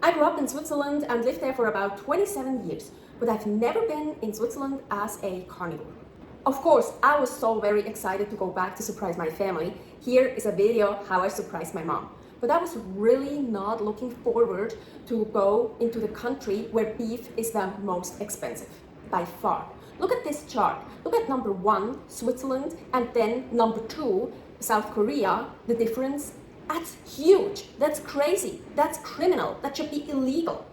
I grew up in Switzerland and lived there for about 27 years, but I've never been in Switzerland as a carnivore. Of course, I was so very excited to go back to surprise my family. Here is a video how I surprised my mom. But I was really not looking forward to go into the country where beef is the most expensive, by far. Look at this chart. Look at number 1, Switzerland, and then number 2, South Korea. The difference, that's huge. That's crazy. That's criminal. That should be illegal.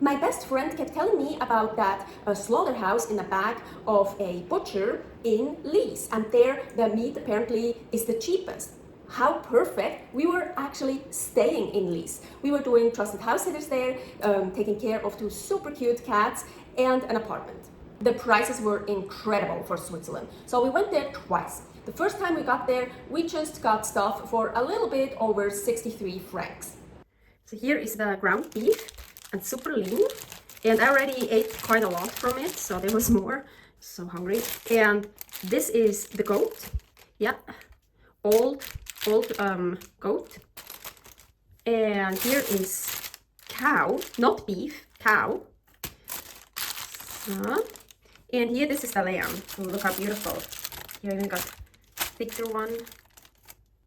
My best friend kept telling me about that slaughterhouse in the back of a butcher in Lees, and there the meat apparently is the cheapest. How perfect. We were actually staying in Lees. We were doing trusted house sitters there, taking care of 2 super cute cats and an apartment. The prices were incredible for Switzerland, so we went there twice. The first time we got there, we just got stuff for a little bit over 63 francs. So here is the ground beef, and super lean, and I already ate quite a lot from it, so there was more. So hungry. And this is the goat. Yeah, old goat. And here is cow, not beef, cow. So, and here this is the lamb. Oh, look how beautiful. Here I even got a thicker one.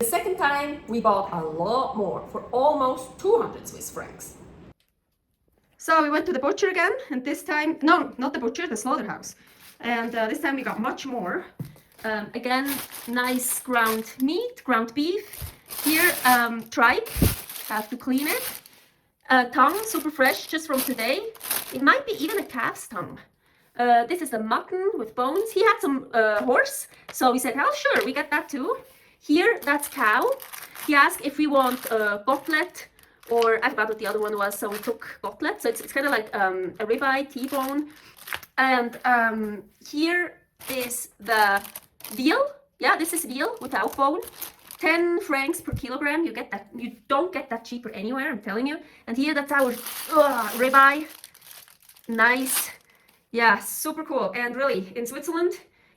The second time we bought a lot more for almost 200 Swiss francs. So we went to the butcher again, and this time, no, not the butcher, the slaughterhouse. And this time we got much more. Again, nice ground meat, ground beef. Here, tripe, have to clean it. Tongue, super fresh, just from today. It might be even a calf's tongue. This is the mutton with bones. He had some horse, so we said, oh sure, we get that too. Here, that's cow. He asked if we want goblet, or I forgot what the other one was, so we took goblet. So it's kind of like a ribeye, T-bone. And here is the veal. Yeah, this is veal without bone. 10 francs per kilogram. You get that. You don't get that cheaper anywhere, I'm telling you. And here, that's our ribeye. Nice. Yeah, super cool. And really, in Switzerland,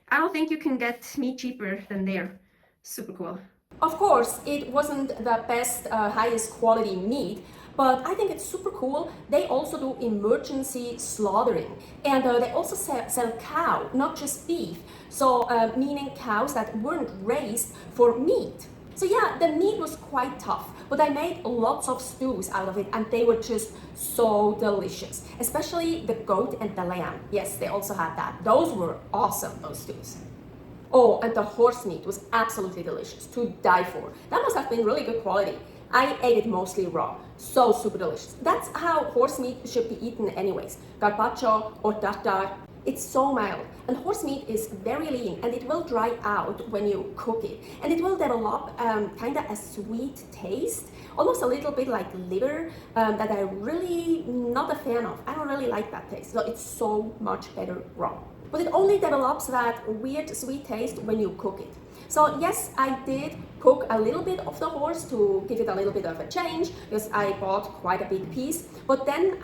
I don't think you can get meat cheaper than there. Super cool. Of course, it wasn't the best, highest quality meat, but I think it's super cool. They also do emergency slaughtering, and they also sell cow, not just beef. So, meaning cows that weren't raised for meat. So yeah, the meat was quite tough, but I made lots of stews out of it, and they were just so delicious. Especially the goat and the lamb. Yes, they also had that. Those were awesome, those stews. Oh, and the horse meat was absolutely delicious, to die for. That must have been really good quality. I ate it mostly raw, so super delicious. That's how horse meat should be eaten anyways. Carpaccio or tartare. It's so mild, and horse meat is very lean, and it will dry out when you cook it. And it will develop kind of a sweet taste, almost a little bit like liver, that I'm really not a fan of. I don't really like that taste, so it's so much better raw. But it only develops that weird sweet taste when you cook it. So yes, I did cook a little bit of the horse to give it a little bit of a change, because I bought quite a big piece. But then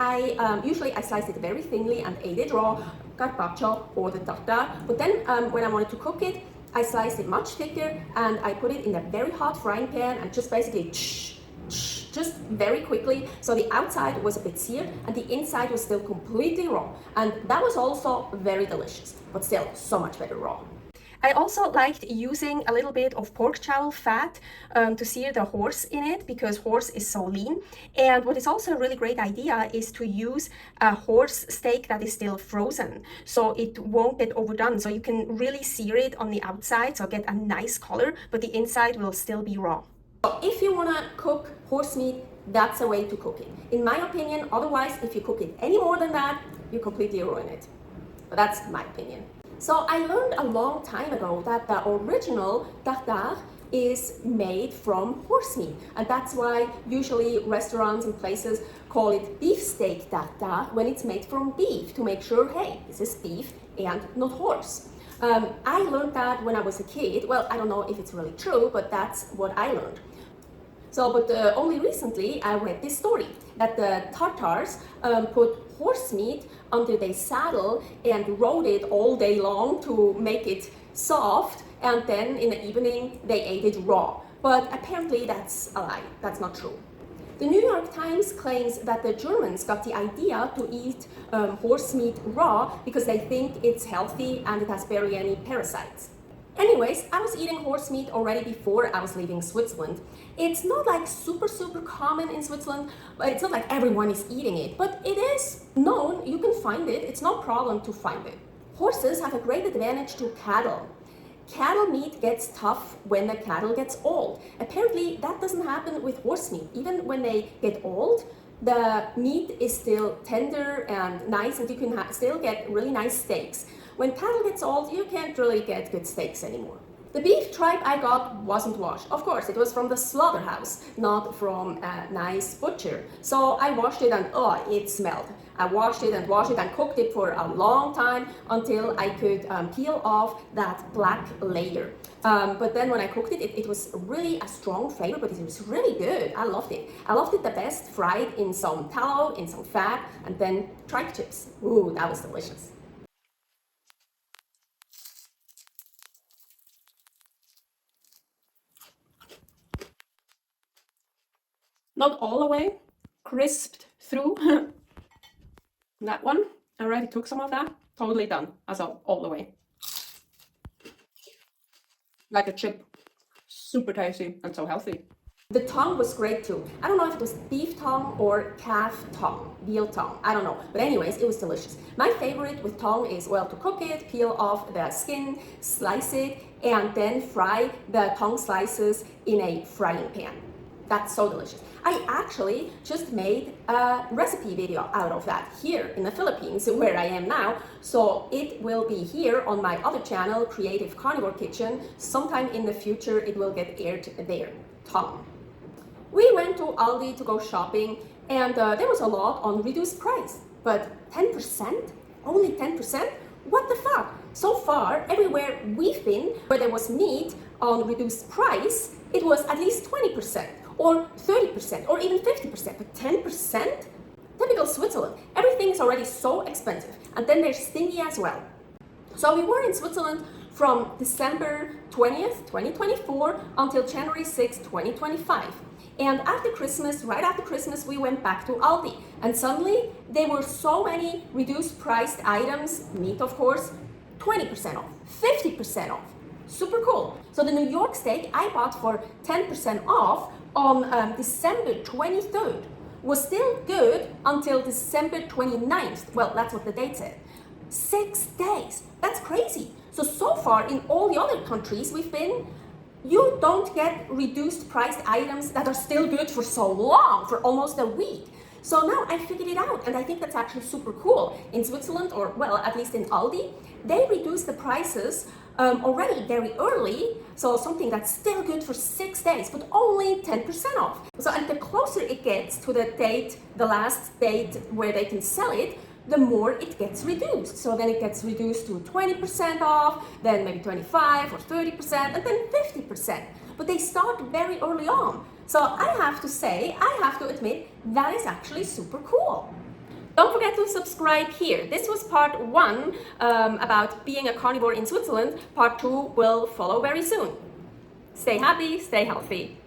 usually I sliced it very thinly and ate it raw, carpaccio or the tartare. But then when I wanted to cook it, I sliced it much thicker, and I put it in a very hot frying pan and just basically just very quickly, so the outside was a bit seared and the inside was still completely raw, and that was also very delicious, but still so much better raw. I also liked using a little bit of pork jowl fat to sear the horse in it, because horse is so lean. And what is also a really great idea is to use a horse steak that is still frozen, so it won't get overdone. So you can really sear it on the outside, so get a nice color, but the inside will still be raw. So if you want to cook horse meat, that's a way to cook it, in my opinion. Otherwise, if you cook it any more than that, you completely ruin it. But that's my opinion. So I learned a long time ago that the original tartare is made from horse meat, and that's why usually restaurants and places call it beefsteak tartare when it's made from beef, to make sure, hey, this is beef and not horse. I learned that when I was a kid. Well, I don't know if it's really true, but that's what I learned. So, but only recently I read this story that the Tartars put horse meat under their saddle and rode it all day long to make it soft, and then in the evening they ate it raw. But apparently that's a lie. That's not true. The New York Times claims that the Germans got the idea to eat horse meat raw because they think it's healthy and it has barely any parasites. Anyways, I was eating horse meat already before I was leaving Switzerland. It's not like super common in Switzerland, but it's not like everyone is eating it, but it is known, you can find it, it's no problem to find it. Horses have a great advantage to cattle. Cattle meat gets tough when the cattle gets old. Apparently that doesn't happen with horse meat. Even when they get old, the meat is still tender and nice and you can still get really nice steaks. When cattle gets old, you can't really get good steaks anymore. The beef tripe I got wasn't washed. Of course, it was from the slaughterhouse, not from a nice butcher. So I washed it and it smelled. I washed it and cooked it for a long time until I could peel off that black layer. But then when I cooked it, it was really a strong flavor, but it was really good. I loved it. I loved it the best fried in some tallow, in some fat, and then tripe chips. Ooh, that was delicious. Not all the way crisped through. That one, I already took some of that. Totally done, also all the way. Like a chip. Super tasty and so healthy. The tongue was great too. I don't know if it was beef tongue or calf tongue, veal tongue, I don't know. But anyways, it was delicious. My favorite with tongue is, well, to cook it, peel off the skin, slice it, and then fry the tongue slices in a frying pan. That's so delicious. I actually just made a recipe video out of that here in the Philippines, where I am now. So it will be here on my other channel, Creative Carnivore Kitchen. Sometime in the future, it will get aired there. Tongue. We went to Aldi to go shopping, and there was a lot on reduced price. But 10%? Only 10%? What the fuck? So far, everywhere we've been, where there was meat on reduced price, it was at least 20%. Or 30%, or even 50%, but 10%? Typical Switzerland. Everything is already so expensive, and then they're stingy as well. So we were in Switzerland from December 20th, 2024 until January 6th, 2025. And after Christmas, right after Christmas, we went back to Aldi. And suddenly, there were so many reduced priced items, meat of course, 20% off, 50% off. Super cool. So the New York steak I bought for 10% off on December 23rd was still good until December 29th. Well, that's what the date said. 6 days. That's crazy. So far in all the other countries we've been, you don't get reduced priced items that are still good for so long, for almost a week. So now I figured it out, and I think that's actually super cool. In Switzerland, or well, at least in Aldi, they reduce the prices already very early, so something that's still good for 6 days, but only 10% off. So, and the closer it gets to the date, the last date where they can sell it, the more it gets reduced. So then it gets reduced to 20% off, then maybe 25 or 30%, and then 50%. But they start very early on. So I have to say, I have to admit, that is actually super cool. Don't forget to subscribe here. This was part 1 about being a carnivore in Switzerland. Part 2 will follow very soon. Stay happy, stay healthy.